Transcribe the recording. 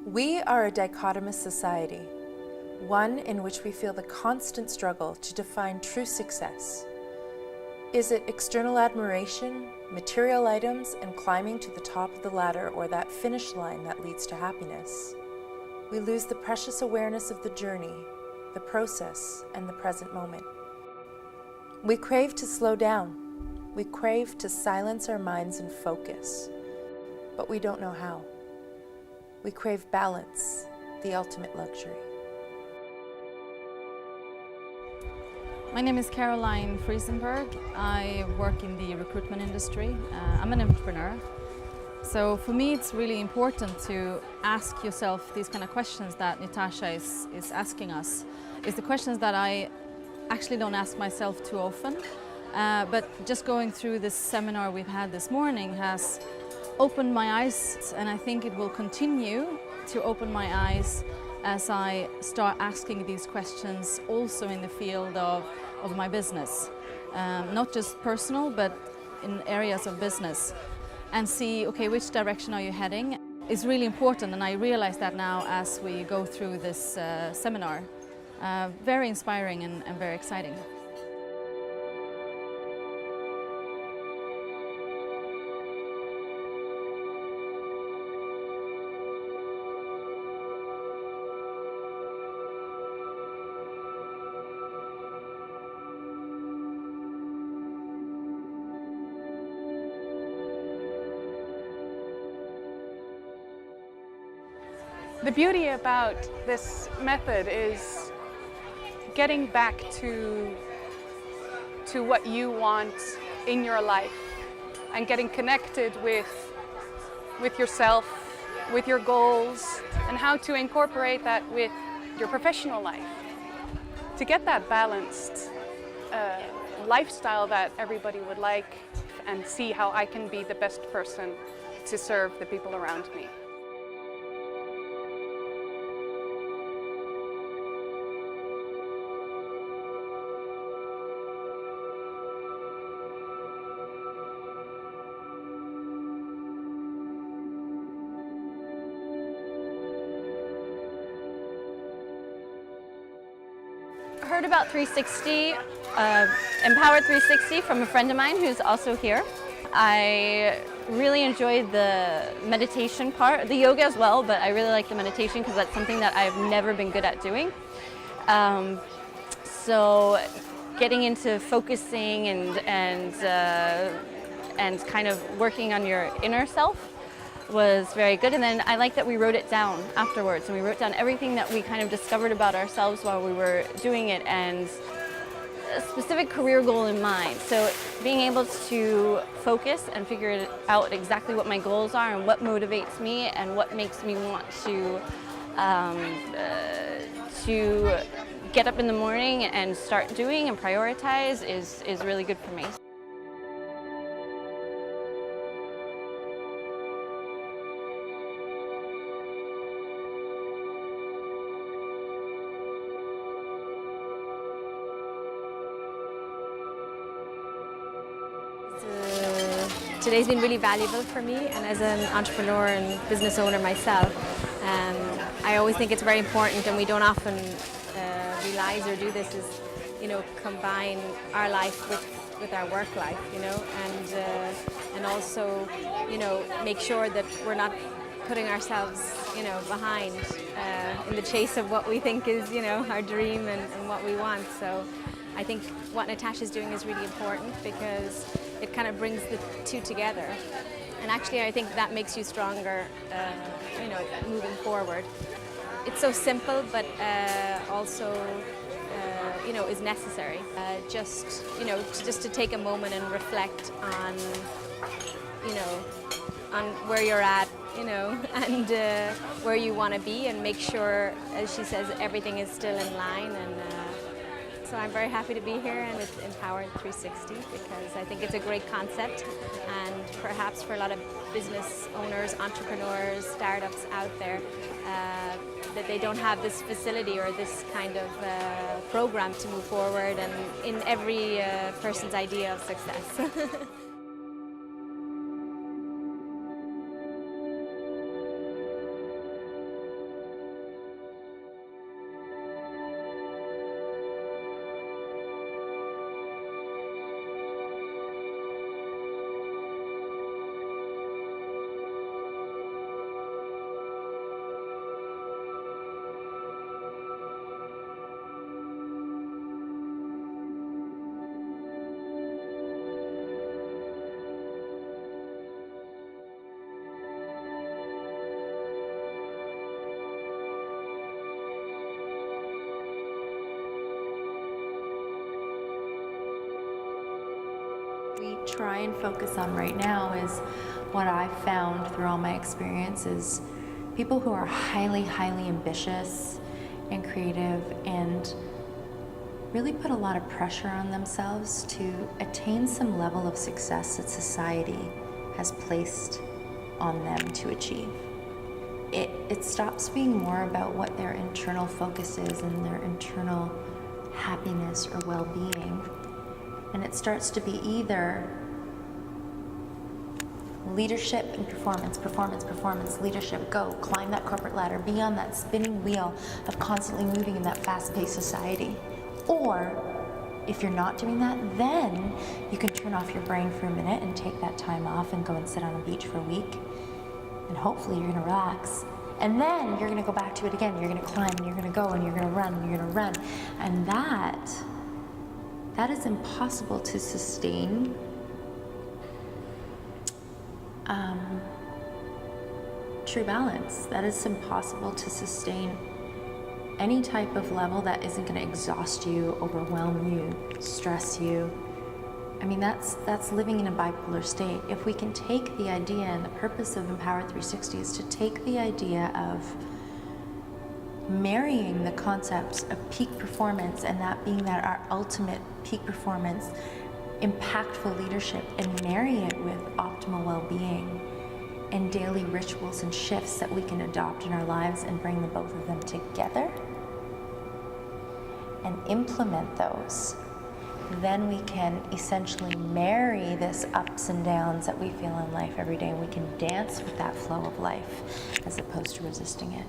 We are a dichotomous society, one in which we feel the constant struggle to define true success. Is it external admiration, material items, and climbing to the top of the ladder, or that finish line that leads to happiness? We lose the precious awareness of the journey, the process, and the present moment. We crave to slow down. We crave to silence our minds and focus, but we don't know how. We crave balance, the ultimate luxury. My name is Caroline Friesenberg. I work in the recruitment industry. I'm an entrepreneur. So for me, it's really important to ask yourself these kind of questions that Natasha is asking us. It's the questions that I actually don't ask myself too often. But just going through this seminar we've had this morning has opened my eyes, and I think it will continue to open my eyes as I start asking these questions also in the field of my business. Not just personal, but in areas of business. And see, okay, which direction are you heading? Is really important, and I realize that now as we go through this seminar. Very inspiring and very exciting. The beauty about this method is getting back to what you want in your life and getting connected with yourself, with your goals, and how to incorporate that with your professional life. To get that balanced lifestyle that everybody would like, and see how I can be the best person to serve the people around me. I heard about 360, Empowered360 from a friend of mine who's also here. I really enjoyed the meditation part, the yoga as well, but I really like the meditation because that's something that I've never been good at doing. So getting into focusing and kind of working on your inner self was very good. And then I like that we wrote it down afterwards, and we wrote down everything that we kind of discovered about ourselves while we were doing it, and a specific career goal in mind. So being able to focus and figure out exactly what my goals are and what motivates me and what makes me want to get up in the morning and start doing and prioritize is really good for me. Today's been really valuable for me, and as an entrepreneur and business owner myself, I always think it's very important, and we don't often realize or do this, is, you know, combine our life with our work life, you know, and also, you know, make sure that we're not putting ourselves, you know, behind in the chase of what we think is, you know, our dream and what we want. So I think what Natasha's doing is really important because it kind of brings the two together. And actually I think that makes you stronger, you know, moving forward. It's so simple, but also, you know, is necessary. Just, you know, just to take a moment and reflect on, you know, on where you're at, you know, and where you want to be, and make sure, as she says, everything is still in line. And so I'm very happy to be here and with Empowered360 because I think it's a great concept, and perhaps for a lot of business owners, entrepreneurs, startups out there, that they don't have this facility or this kind of program to move forward and in every person's idea of success. we try and focus on right now is what I've found through all my experiences. People who are highly, highly ambitious and creative and really put a lot of pressure on themselves to attain some level of success that society has placed on them to achieve. It stops being more about what their internal focus is and their internal happiness or well-being, and it starts to be either leadership and performance, performance, performance, leadership, go, climb that corporate ladder, be on that spinning wheel of constantly moving in that fast-paced society. Or if you're not doing that, then you can turn off your brain for a minute and take that time off and go and sit on a beach for a week, and hopefully you're gonna relax. And then you're gonna go back to it again. You're gonna climb, and you're gonna go, and you're gonna run, and you're gonna run. And that is impossible to sustain true balance. That is impossible to sustain any type of level that isn't gonna exhaust you, overwhelm you, stress you. I mean, that's living in a bipolar state. If we can take the idea, and the purpose of Empowered360 is to take the idea of marrying the concepts of peak performance, and that being that our ultimate peak performance, impactful leadership, and marry it with optimal well-being and daily rituals and shifts that we can adopt in our lives and bring the both of them together and implement those, then we can essentially marry this ups and downs that we feel in life every day, and we can dance with that flow of life as opposed to resisting it.